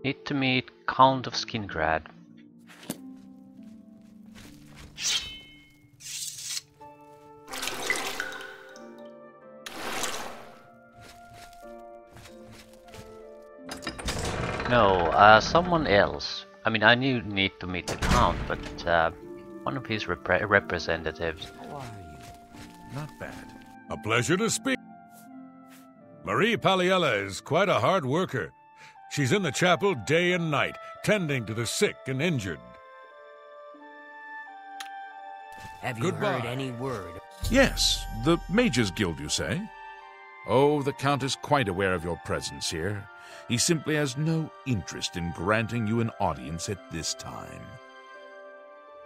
Need to meet Count of Skingrad. No, someone else. I mean, I knew need to meet the Count, but one of his representatives. How are you? Not bad. A pleasure to speak. Marie Paliella is quite a hard worker. She's in the chapel day and night, tending to the sick and injured. Have you Goodbye. heard any word? Yes, the Mages Guild, you say? Oh, the Count is quite aware of your presence here. He simply has no interest in granting you an audience at this time.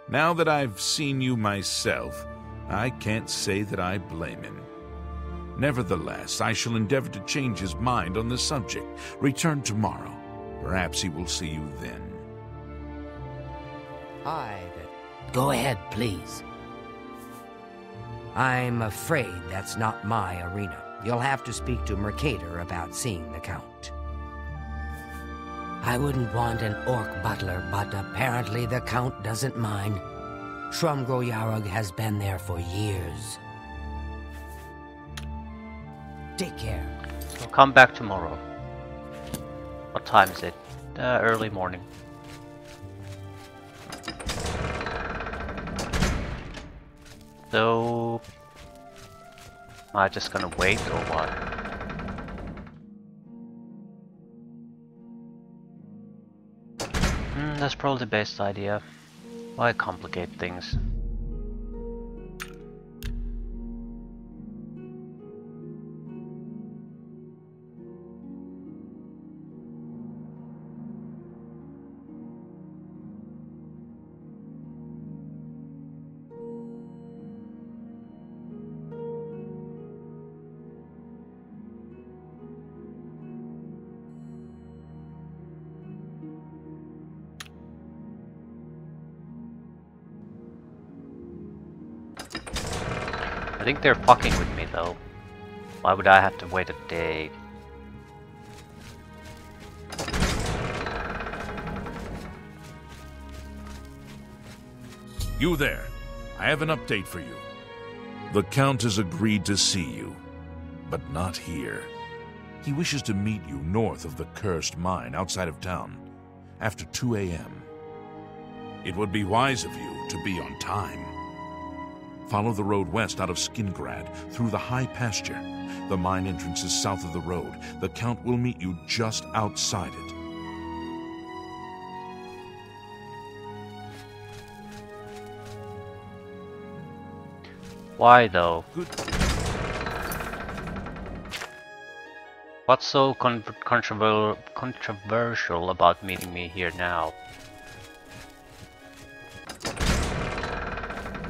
Now that I've seen you myself, I can't say that I blame him. Nevertheless, I shall endeavor to change his mind on the subject. Return tomorrow. Perhaps he will see you then. Go ahead, please. I'm afraid that's not my arena. You'll have to speak to Mercator about seeing the Count. I wouldn't want an orc butler, but apparently the Count doesn't mind. Shrumgro Yarog has been there for years. Take care. I'll come back tomorrow. What time is it? Early morning. So, am I just gonna wait or what? That's probably the best idea. Why complicate things? I think they're fucking with me though. Why would I have to wait a day? You there. I have an update for you. The Count has agreed to see you, but not here. He wishes to meet you north of the cursed mine outside of town, after 2 a.m. It would be wise of you to be on time. Follow the road west out of Skingrad, through the high pasture. The mine entrance is south of the road. The Count will meet you just outside it. Why though? Good. What's so controversial about meeting me here now?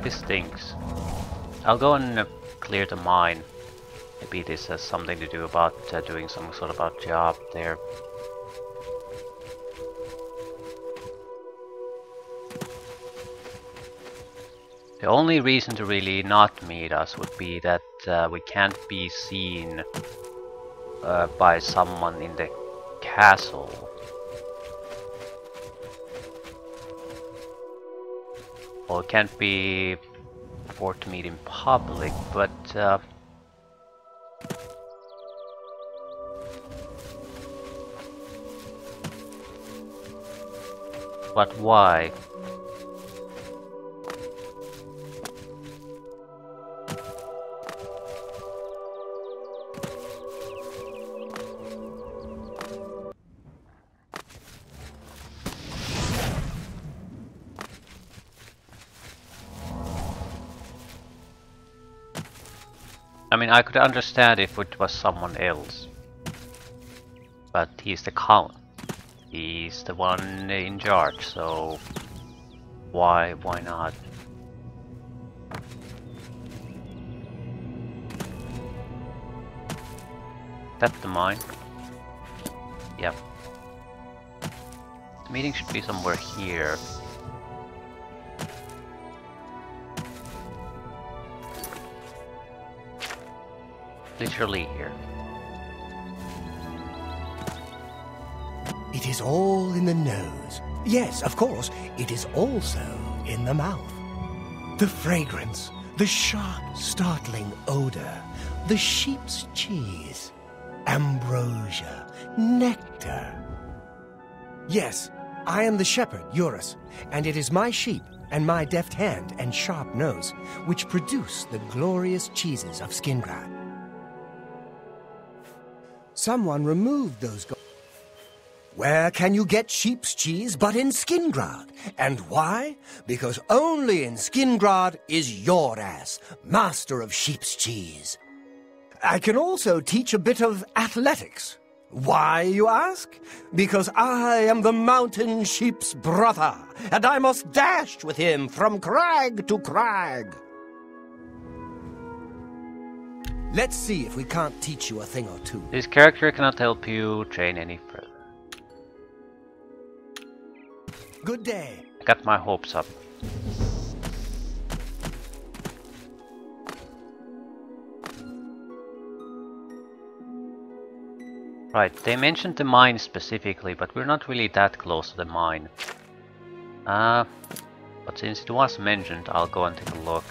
This stinks. I'll go and clear the mine. Maybe this has something to do about doing some sort of a job there. The only reason to really not meet us would be that we can't be seen by someone in the castle. Well, it can't be afford to meet in public, but why? I mean, I could understand if it was someone else, but he's the Count. He's the one in charge, so why not? That's the mine. Yep. The meeting should be somewhere here. Literally here. It It is all in the nose. Yes, of course, it is also in the mouth. The fragrance, the sharp, startling odor, the sheep's cheese, ambrosia, nectar. Yes, I am the shepherd, Eurus, and it is my sheep and my deft hand and sharp nose which produce the glorious cheeses of Skingrad. Someone removed those Where can you get sheep's cheese but in Skingrad? And why? Because only in Skingrad is your ass, master of sheep's cheese. I can also teach a bit of athletics. Why, you ask? Because I am the mountain sheep's brother, and I must dash with him from crag to crag. Let's see if we can't teach you a thing or two. This character cannot help you train any further. Good day. I got my hopes up. Right, they mentioned the mine specifically, but we're not really that close to the mine. But since it was mentioned, I'll go and take a look.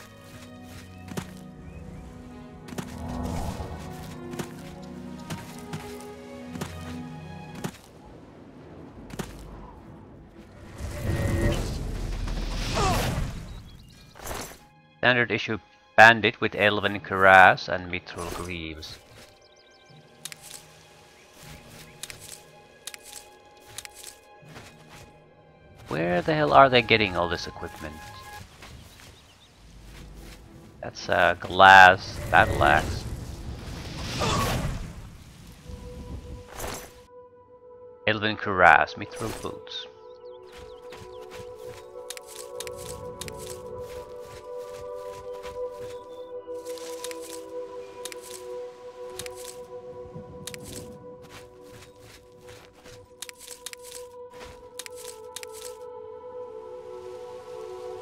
Standard issue bandit with elven cuirass and mithril greaves. Where the hell are they getting all this equipment? That's a glass battle axe. Elven cuirass, mithril boots.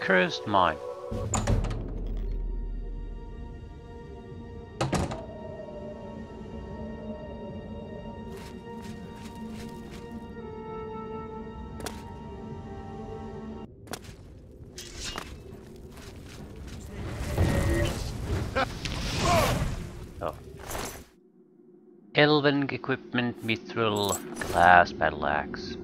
Cursed mine. Oh. Elven equipment, mithril, glass, battle axe.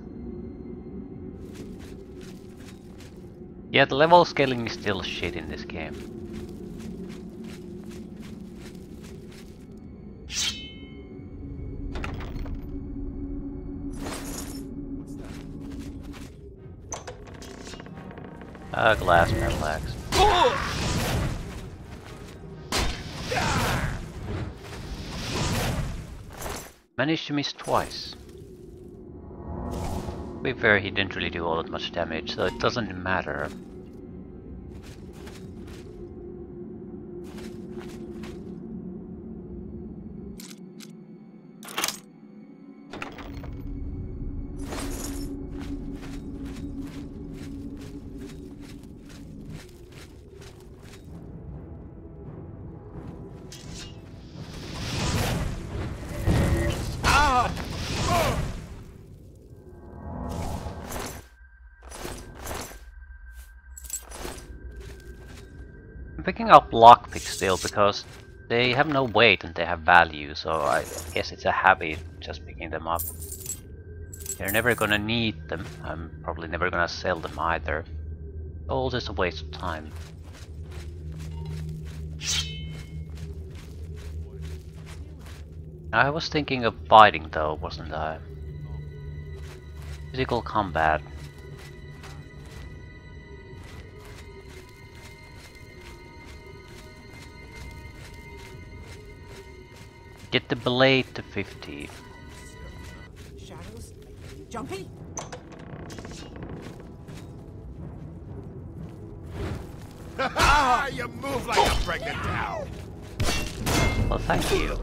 Yeah, the level scaling is still shit in this game. Glass battle axe. Managed to miss twice. To be fair, he didn't really do all that much damage, so it doesn't matter. Picking up lockpicks still because they have no weight and they have value, so I guess it's a habit just picking them up. You're never gonna need them, I'm probably never gonna sell them either. All just a waste of time. I was thinking of fighting though, wasn't I? Physical combat. Get the blade to 50. Shadows, jumpy. You move like a pregnant cow. Well, thank you.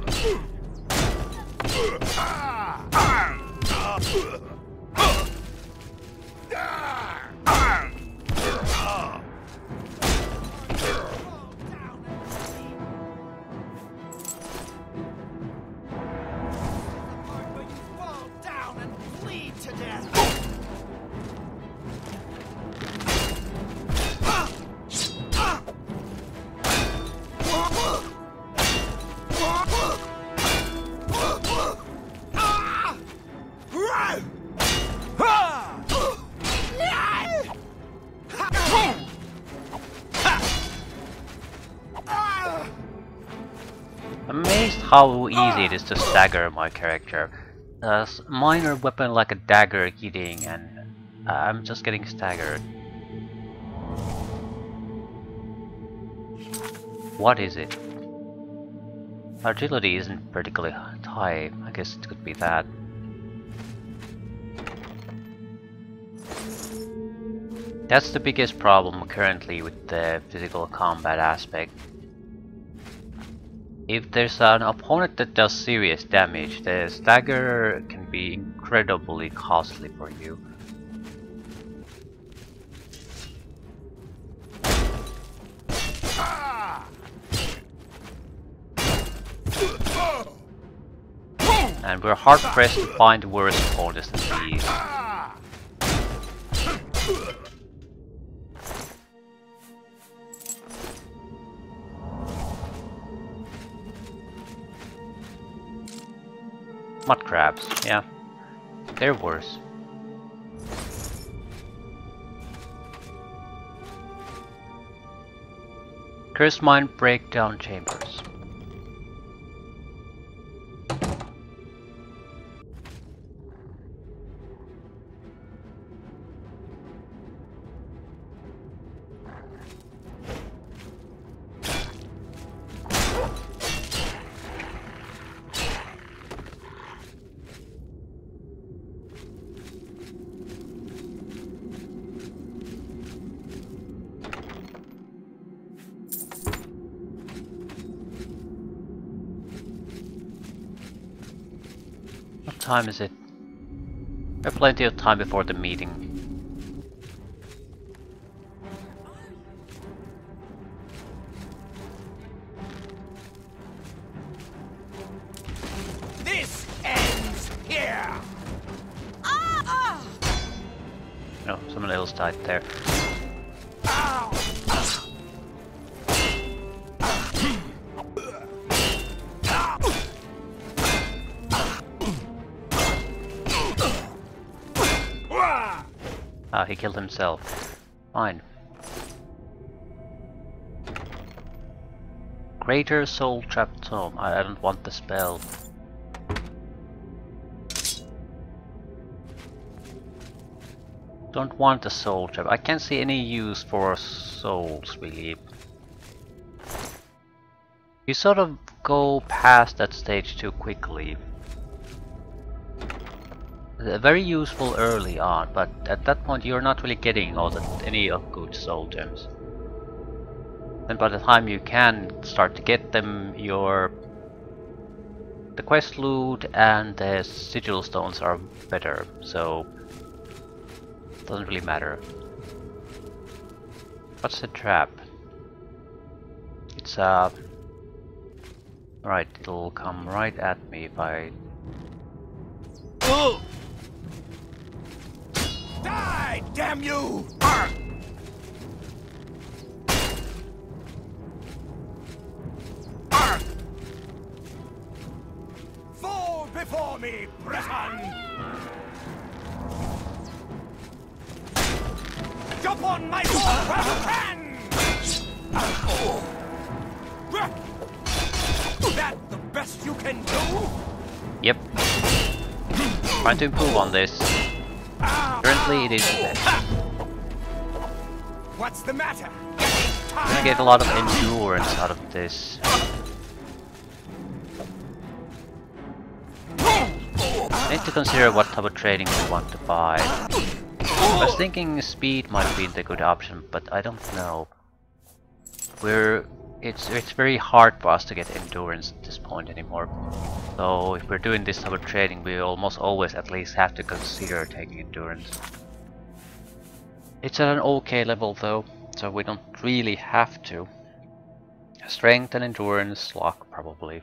To death. amazed how easy it is to stagger my character. A minor weapon like a dagger hitting and I'm just getting staggered. What is it? Agility isn't particularly high. I guess it could be that. That's the biggest problem currently with the physical combat aspect. If there's an opponent that does serious damage, the stagger can be incredibly costly for you. And we're hard pressed to find worse opponents than these. Mud crabs, yeah. They're worse. Cursed Mine breakdown chambers. What time is it? We have plenty of time before the meeting. This ends here. No, someone else died there. Ah, he killed himself. Fine. Greater Soul Trap Tome. I don't want the spell. Don't want the soul trap. I can't see any use for souls, really. You sort of go past that stage too quickly. Very useful early on, but at that point you're not really getting any of good soul gems. And by the time you can start to get them, the quest loot and the sigil stones are better, so it doesn't really matter. What's the trap? It's right, it'll come right at me if I... Oh! Die, damn you! Arr! Arr! Fall before me, Breton! Jump on my wall while you can! That the best you can do? Yep. Trying to improve on this. Currently it is the best. What's the matter? I'm gonna get a lot of endurance out of this. I need to consider what type of trading we want to buy. I was thinking speed might be the good option, but I don't know. It's very hard for us to get endurance at this point anymore. So if we're doing this type of trading, we almost always at least have to consider taking endurance. It's at an okay level though, so we don't really have to. Strength and endurance, luck probably.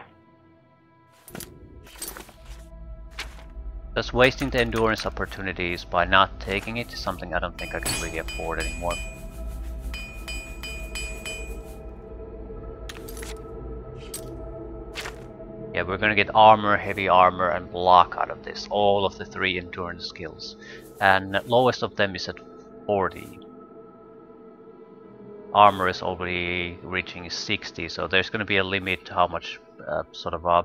Just wasting the endurance opportunities by not taking it is something I don't think I can really afford anymore. Yeah, we're gonna get armor, heavy armor, and block out of this. All of the 3 endurance skills. And lowest of them is at 40. Armor is already reaching 60, so there's gonna be a limit to how much sort of a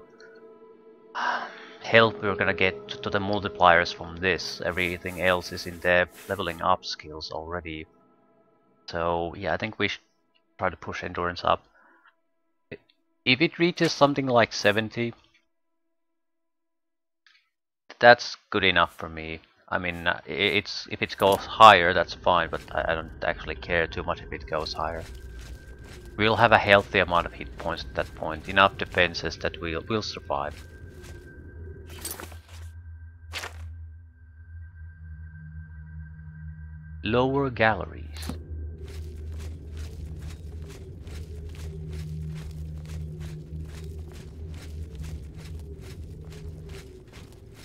help we're gonna get to the multipliers from this. Everything else is in the leveling up skills already. So yeah, I think we should try to push endurance up. If it reaches something like 70, that's good enough for me. I mean, if it goes higher, that's fine, but I don't actually care too much if it goes higher. We'll have a healthy amount of hit points at that point, enough defenses that we'll survive. Lower galleries.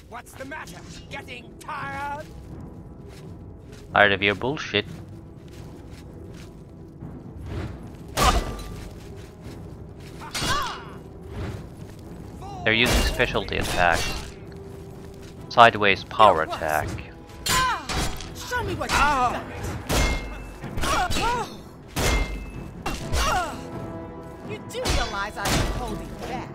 What's the matter? Getting tired? Tired of your bullshit. They're using specialty attacks. Sideways power attack. Show me what you got. You do realize I am holding back.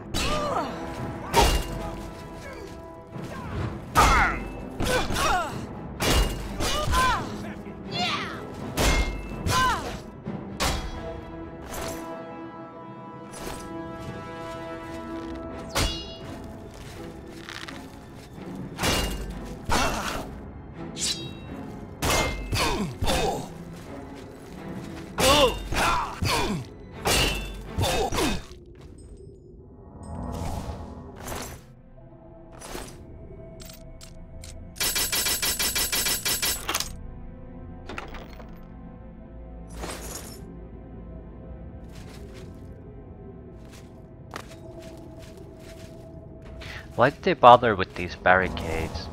Why did they bother with these barricades?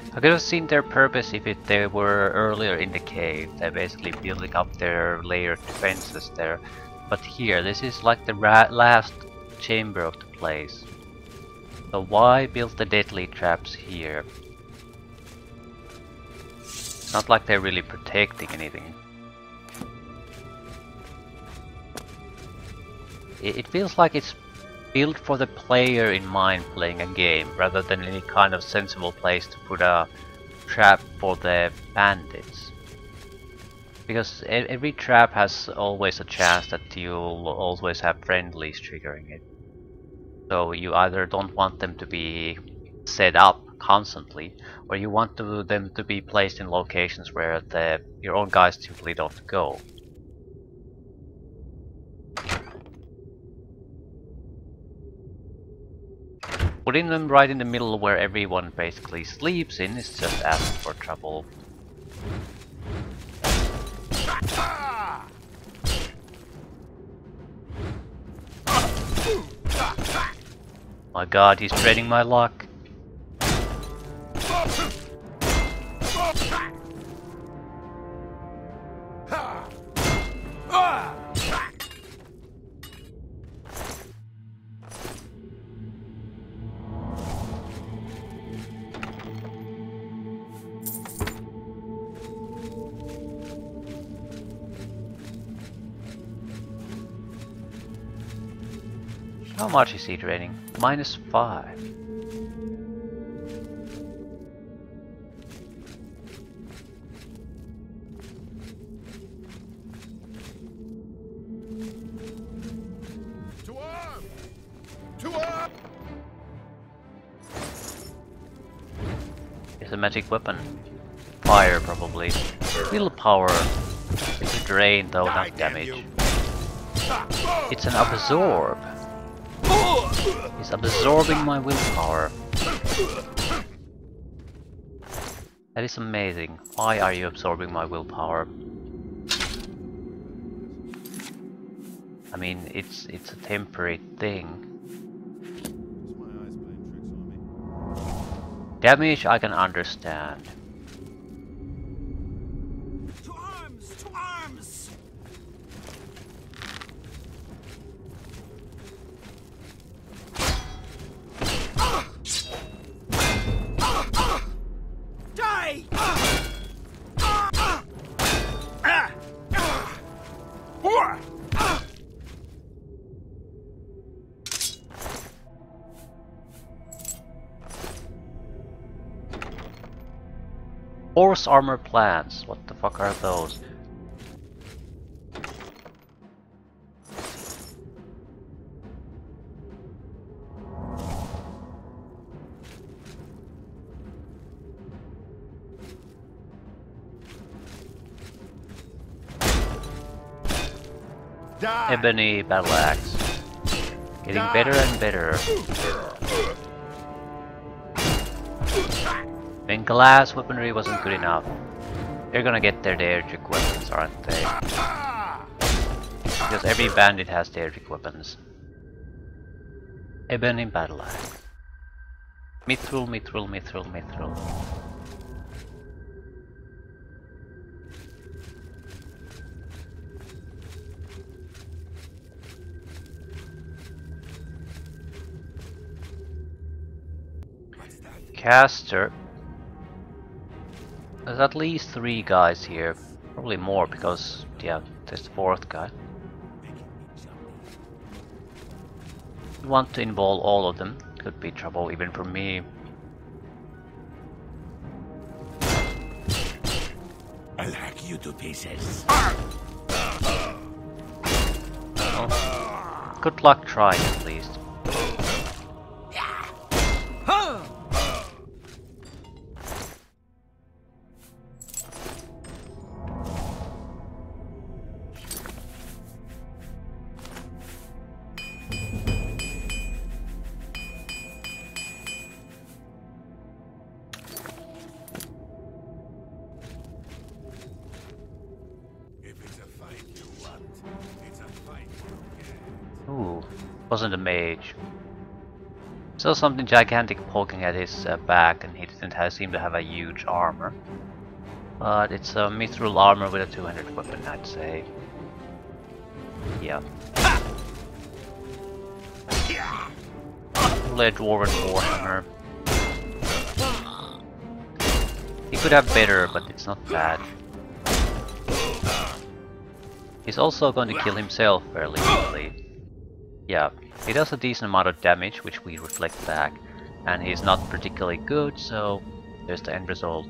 I could have seen their purpose if they were earlier in the cave. They're basically building up their layered defenses there. But here, this is like the last chamber of the place. So why build the deadly traps here? It's not like they're really protecting anything. It feels like it's built for the player in mind playing a game, rather than any kind of sensible place to put a trap for the bandits. Because every trap has always a chance that you'll always have friendlies triggering it. So you either don't want them to be set up constantly, or you want them to be placed in locations where your own guys simply don't go. Putting them right in the middle where everyone basically sleeps in is just asking for trouble. My god, he's draining my luck. How much is he draining? -5. To arm! To arm! It's a magic weapon. Fire, probably. Willpower. It's a drain, though, not damage. It's an absorb. He's absorbing my willpower. That is amazing. Why are you absorbing my willpower? I mean, it's a temporary thing. Damage I can understand. To arms! To arms! Die! Horse armor plants. What the fuck are those? Die! Ebony battle axe. Getting better and better. When glass weaponry wasn't good enough, they're gonna get their Daedric weapons, aren't they? Because every bandit has Daedric weapons. Ebony battle axe. Mithril, mithril, mithril, mithril. Caster. There's at least 3 guys here. Probably more because, yeah, there's the 4th guy. You want to involve all of them. Could be trouble even for me. I'll hack you to pieces. Well, good luck trying at least. Ooh, wasn't a mage. Saw something gigantic poking at his back, and he didn't seem to have a huge armor. But it's a mithril armor with a 200 weapon, I'd say. Yeah. Probably a dwarven warhammer. He could have better, but it's not bad. He's also going to kill himself fairly easily. Yeah, he does a decent amount of damage, which we reflect back, and he's not particularly good, so there's the end result.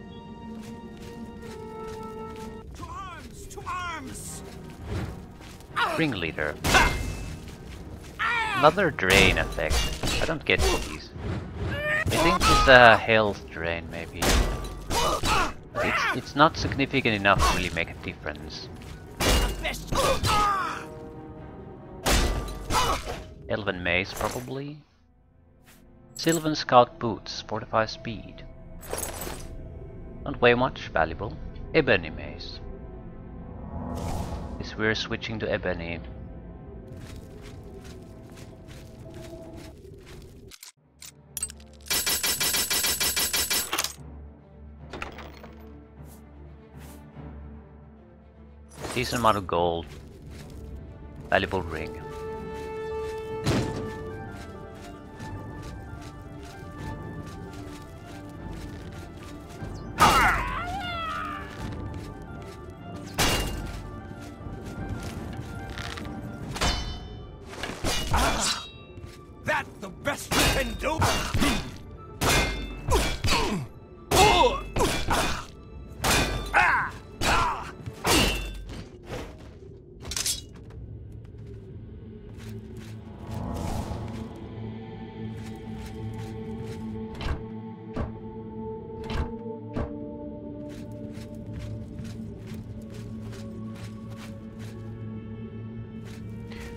To arms! To arms! Ringleader. Another drain effect. I don't get these. I think it's a health drain, maybe. But it's not significant enough to really make a difference. Elven mace, probably. Sylvan scout boots, fortify speed. Don't weigh much, valuable. Ebony mace. Guess we're switching to ebony. Decent amount of gold. Valuable ring. That's the best you can do!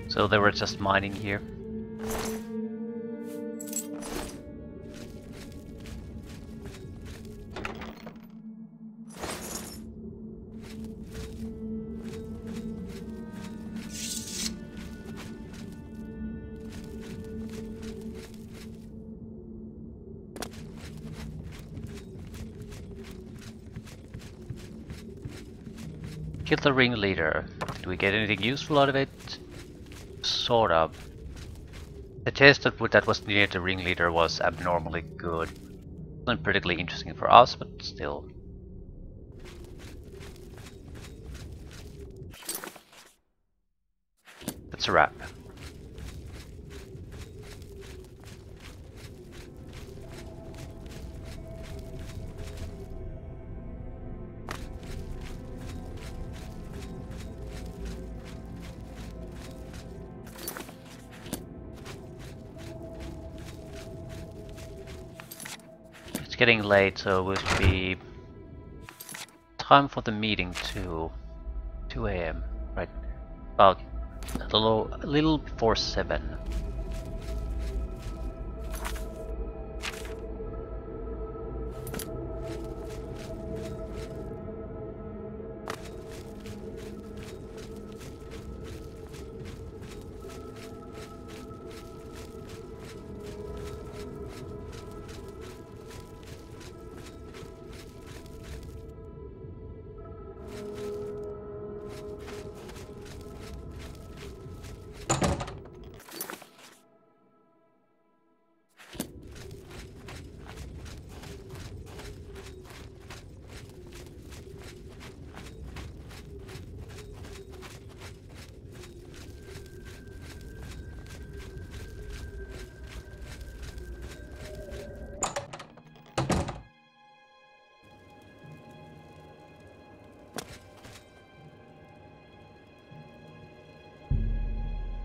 So they were just mining here. Kill the ringleader. Did we get anything useful out of it? Sort of. The tested wood that was near the ringleader was abnormally good. Wasn't particularly interesting for us, but still. That's a wrap. It's getting late, so it will be time for the meeting too. 2 AM, right? About a little before 7.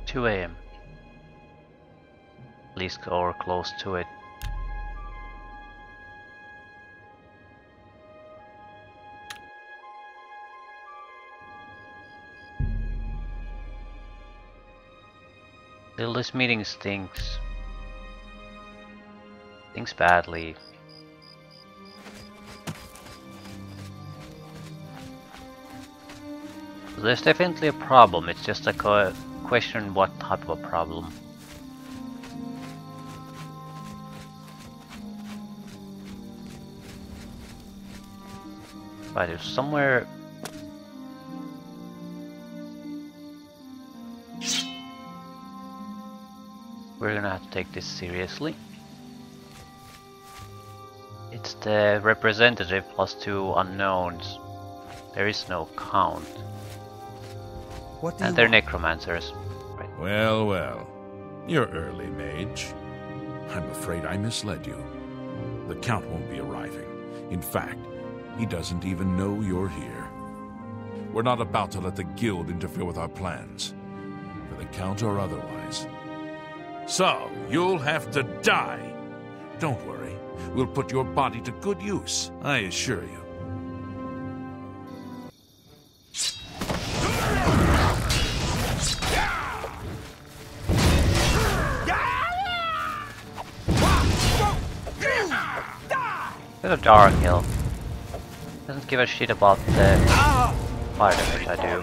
$2 AM. At least or close to it. Still, this meeting stinks. Stinks badly. There's definitely a problem, it's just a question what type of a problem. Right, there's somewhere... We're gonna have to take this seriously. It's the representative plus 2 unknowns. There is no count. And they're necromancers. Right. Well, well. You're early, mage. I'm afraid I misled you. The Count won't be arriving. In fact, he doesn't even know you're here. We're not about to let the Guild interfere with our plans, for the Count or otherwise. So, you'll have to die. Don't worry. We'll put your body to good use, I assure you. Bit of Dark Hill. Doesn't give a shit about the fire damage I do.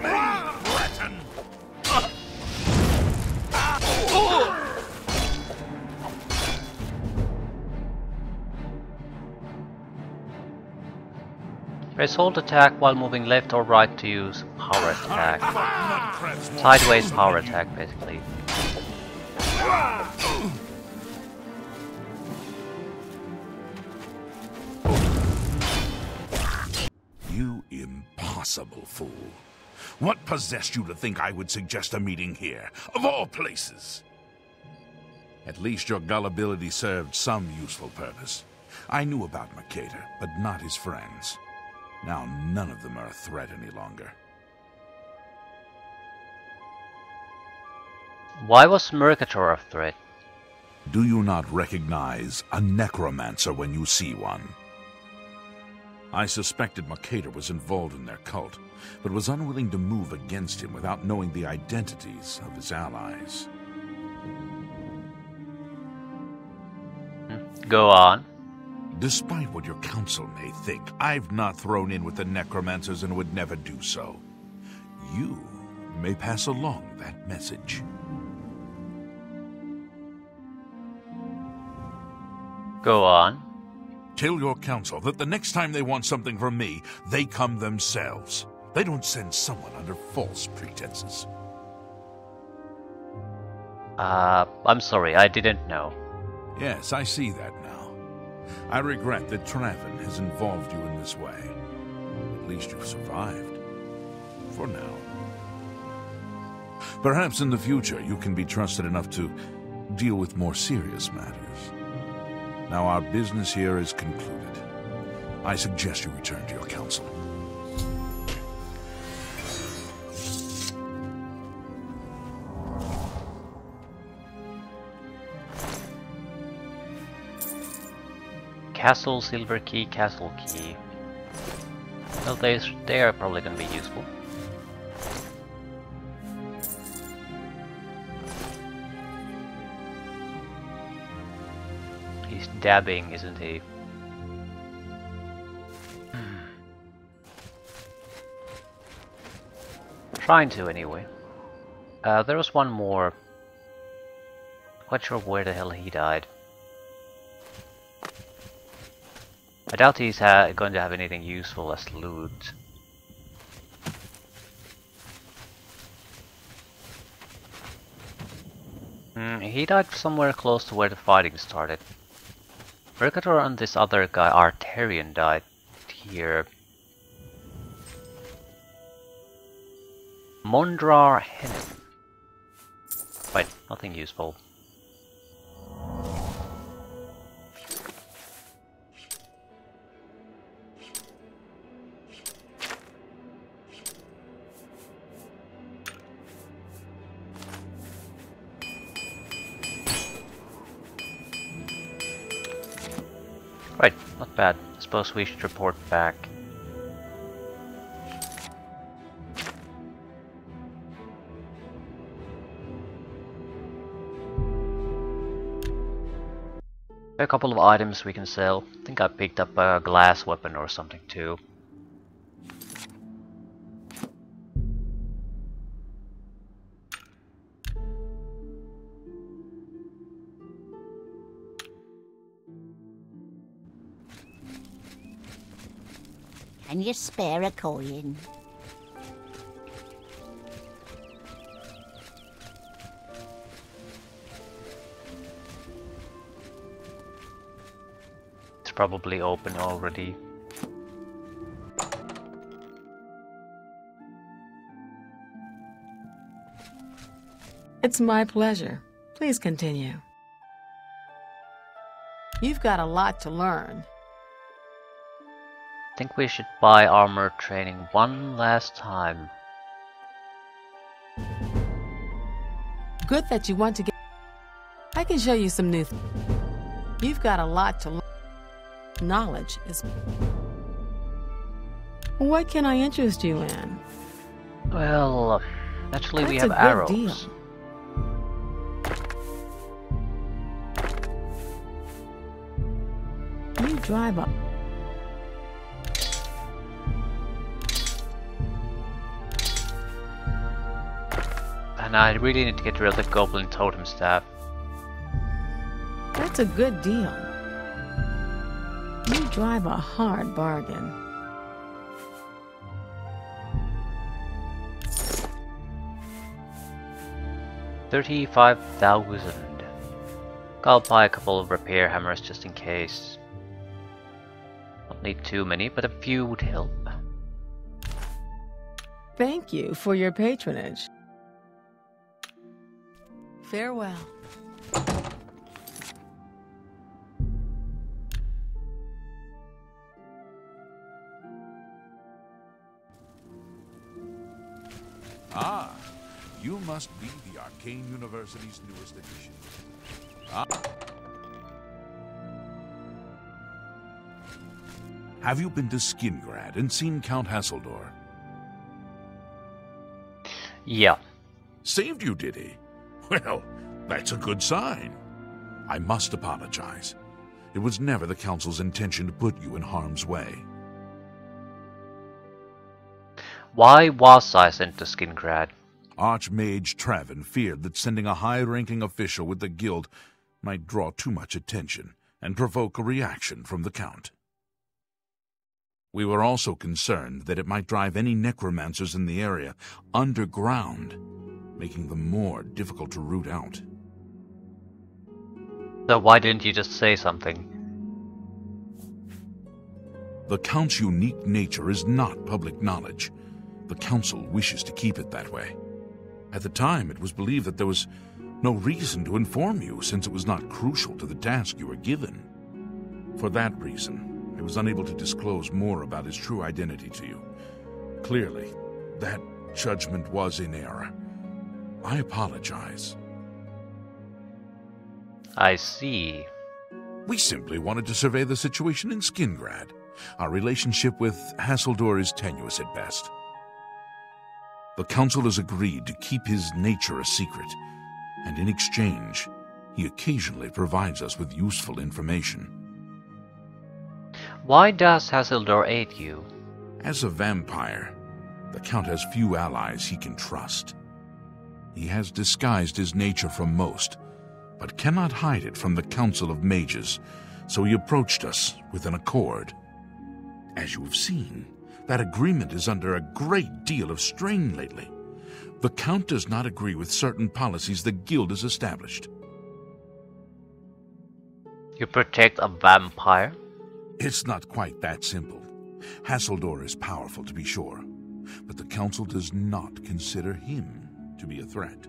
Press hold attack while moving left or right to use power attack. Sideways power attack, basically. You impossible fool. What possessed you to think I would suggest a meeting here, of all places? At least your gullibility served some useful purpose. I knew about Mercator, but not his friends. Now none of them are a threat any longer. Why was Mercator a threat? Do you not recognize a necromancer when you see one? I suspected Mercator was involved in their cult, but was unwilling to move against him without knowing the identities of his allies. Go on. Despite what your council may think, I've not thrown in with the necromancers and would never do so. You may pass along that message. Go on. Tell your council that the next time they want something from me, they come themselves. They don't send someone under false pretenses. I'm sorry, I didn't know. Yes, I see that now. I regret that Traven has involved you in this way. At least you've survived. For now. Perhaps in the future you can be trusted enough to deal with more serious matters. Now our business here is concluded. I suggest you return to your council. Castle, silver key, castle key. Well, they are probably going to be useful. He's dabbing, isn't he? Trying to, anyway. There was one more. Quite sure where the hell he died. I doubt he's going to have anything useful as loot. He died somewhere close to where the fighting started. Mercator and this other guy, Arterian, died here. Mondrar Hennem. Right, nothing useful. Right, not bad. I suppose we should report back. A couple of items we can sell. I think I picked up a glass weapon or something too. Can you spare a coin? It's probably open already. It's my pleasure. Please continue. You've got a lot to learn. I think we should buy armor training one last time. Good that you want to get... I can show you some new things. You've got a lot to learn. Knowledge is... What can I interest you in? Well, actually we That's have a good arrows. deal. You drive up. And I really need to get rid of the goblin totem staff. That's a good deal. You drive a hard bargain. $35,000. I'll buy a couple of repair hammers just in case. Don't need too many, but a few would help. Thank you for your patronage. Farewell. Ah, you must be the Arcane University's newest addition. Ah. Have you been to Skingrad and seen Count Hasseldor? Yeah. Saved you, did he? Well, that's a good sign. I must apologize. It was never the Council's intention to put you in harm's way. Why was I sent to Skingrad? Archmage Traven feared that sending a high-ranking official with the guild might draw too much attention and provoke a reaction from the Count. We were also concerned that it might drive any necromancers in the area underground, making them more difficult to root out. So why didn't you just say something? The Count's unique nature is not public knowledge. The Council wishes to keep it that way. At the time, it was believed that there was no reason to inform you, since it was not crucial to the task you were given. For that reason, I was unable to disclose more about his true identity to you. Clearly, that judgment was in error. I apologize. I see. We simply wanted to survey the situation in Skingrad. Our relationship with Hasseldor is tenuous at best. The Council has agreed to keep his nature a secret, and in exchange, he occasionally provides us with useful information. Why does Hasseldor aid you? As a vampire, the Count has few allies he can trust. He has disguised his nature from most, but cannot hide it from the Council of Mages, so he approached us with an accord. As you have seen, that agreement is under a great deal of strain lately. The Count does not agree with certain policies the Guild has established. You protect a vampire? It's not quite that simple. Hasseldor is powerful, to be sure, but the Council does not consider him to be a threat.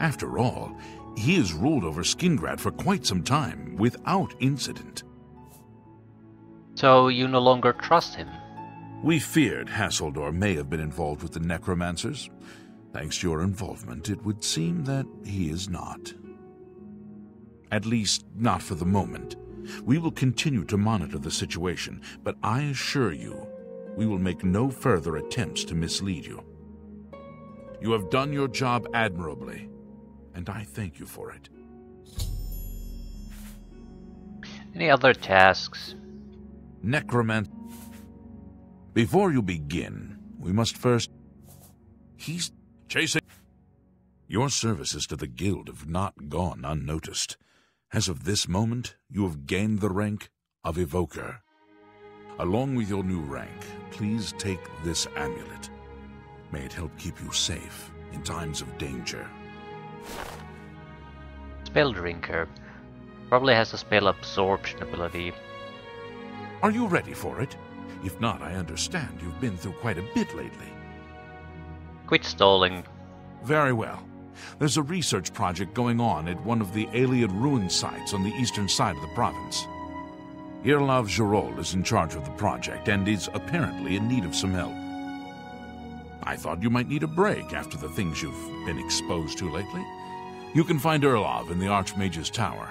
After all, he has ruled over Skingrad for quite some time, without incident. So you no longer trust him? We feared Hasseldor may have been involved with the necromancers. Thanks to your involvement, it would seem that he is not. At least, not for the moment. We will continue to monitor the situation, but I assure you, we will make no further attempts to mislead you. You have done your job admirably, and I thank you for it. Any other tasks? Necromancer. Before you begin, we must first... He's chasing... Your services to the Guild have not gone unnoticed. As of this moment, you have gained the rank of Evoker. Along with your new rank, please take this amulet. May it help keep you safe in times of danger. Spell Drinker. Probably has a spell absorption ability. Are you ready for it? If not, I understand you've been through quite a bit lately. Quit stalling. Very well. There's a research project going on at one of the Iliad ruin sites on the eastern side of the province. Irlav Jirol is in charge of the project and is apparently in need of some help. I thought you might need a break after the things you've been exposed to lately. You can find Irlav in the Archmage's Tower.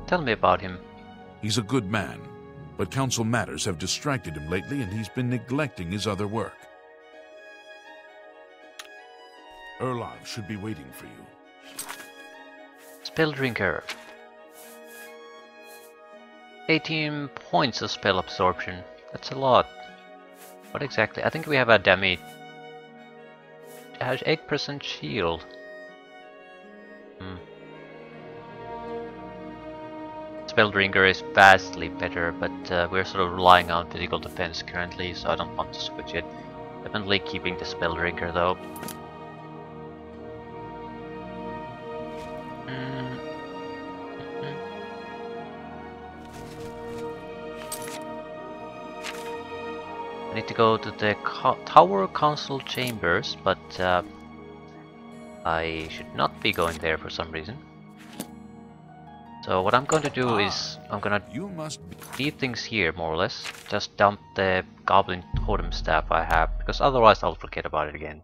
Tell me about him. He's a good man, but council matters have distracted him lately and he's been neglecting his other work. Irlav should be waiting for you. Spell Drinker. 18 points of spell absorption. That's a lot. What exactly? I think we have a damage. It has 8% shield. Spell Drinker is vastly better, but we're sort of relying on physical defense currently, so I don't want to switch it. Definitely keeping the Spell Drinker though. I need to go to the Tower Council Chambers, but I should not be going there for some reason. So what I'm going to do is I'm gonna leave things here more or less. Just dump the Goblin Totem Staff I have, because otherwise I'll forget about it again.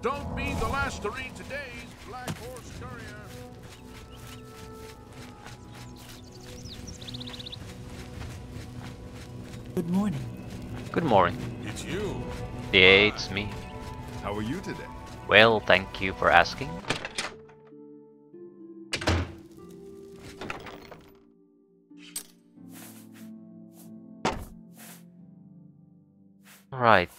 Don't be the last to read today's Black Horse Courier. Good morning. Good morning. It's you. Yeah, it's me. How are you today? Well, thank you for asking. Right.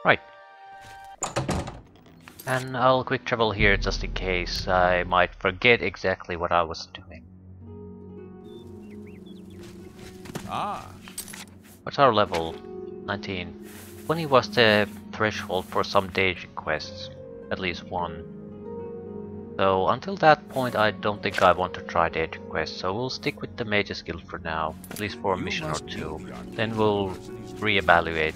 Right. And I'll quick travel here just in case I might forget exactly what I was doing. Ah. What's our level? 19. 20 was the threshold for some daily quests. At least one. So until that point I don't think I want to try daily quests, so we'll stick with the Mage's Guild for now. At least for a mission or two. Then we'll reevaluate